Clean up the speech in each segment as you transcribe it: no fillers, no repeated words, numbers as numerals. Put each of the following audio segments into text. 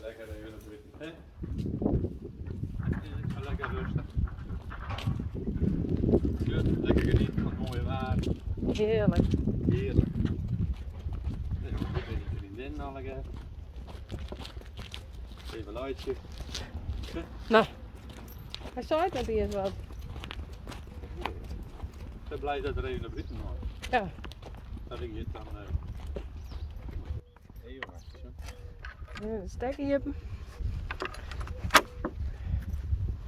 lekker even op zitten, hè? Het is wel lekker rustig. Lekker genieten van het mooie waar. Heerlijk. Heerlijk. Ik ben die vriendin al lekker. Even een uitzicht. Nou, hij zei het net eerst wat. Ik ben blij dat er even naar buiten mag. Ja. Dat ik het dan. Even wachten. Ja, een stekker hier.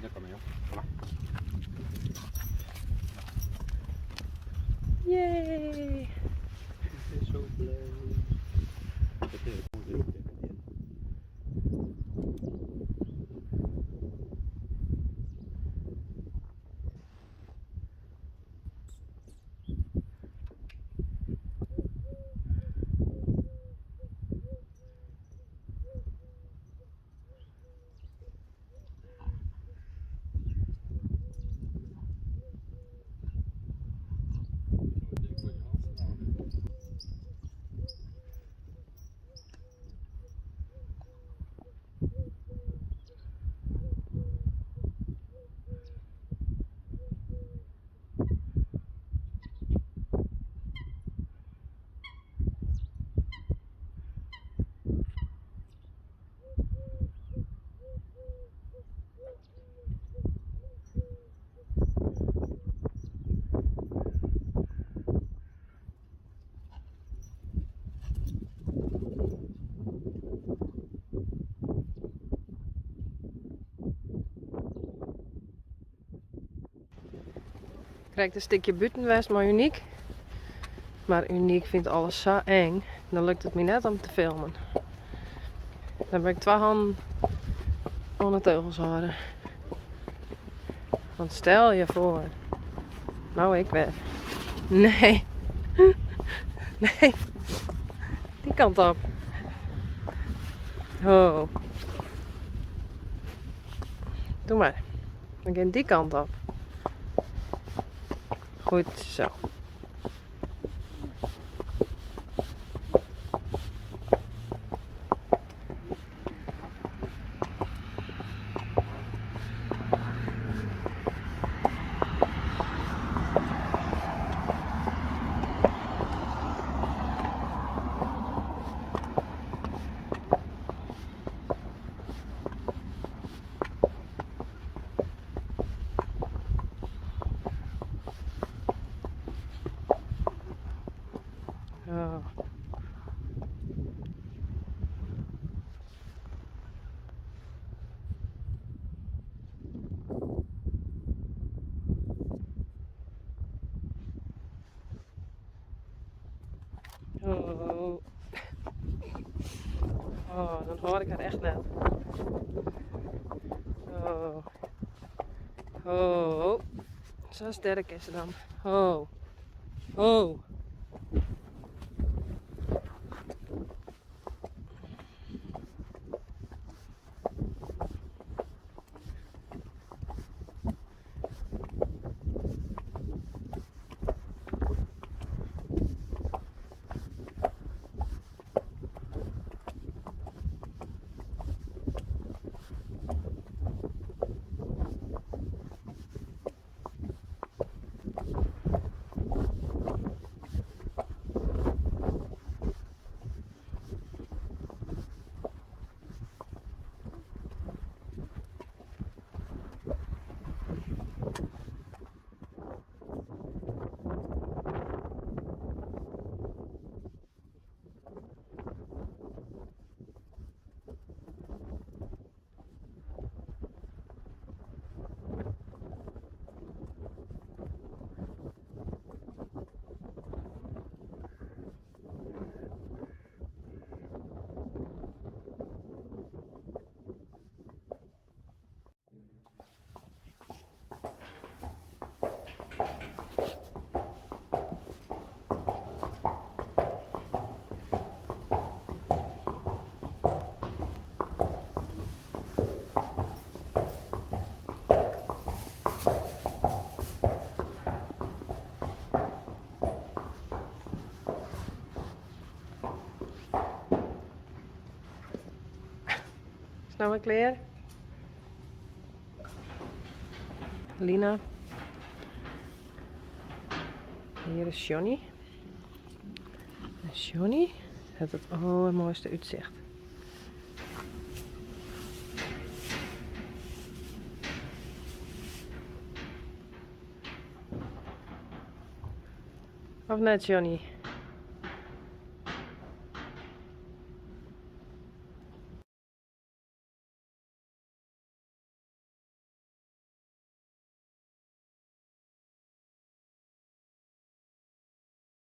Daar kan mee op. Voilà. Yay! Ik ben zo blij. Dat is heel goed. Krijgt een stukje buitenwest, maar uniek. Maar uniek vindt alles zo eng. Dan lukt het me net om te filmen. Dan ben ik 2 handen aan de teugels houden. Want stel je voor. Nou, ik weg. Nee. Nee. Die kant op. Oh. Doe maar. Dan ga ik die kant op. Goed zo. Oh. Oh. Oh, dan hoor ik het echt net. Oh. Oh. Zo sterk is ze dan. Oh. Oh. nou weer klaar? Lina. Hier is Johnny. En Johnny heeft het allermooiste uitzicht. Of net, Johnny?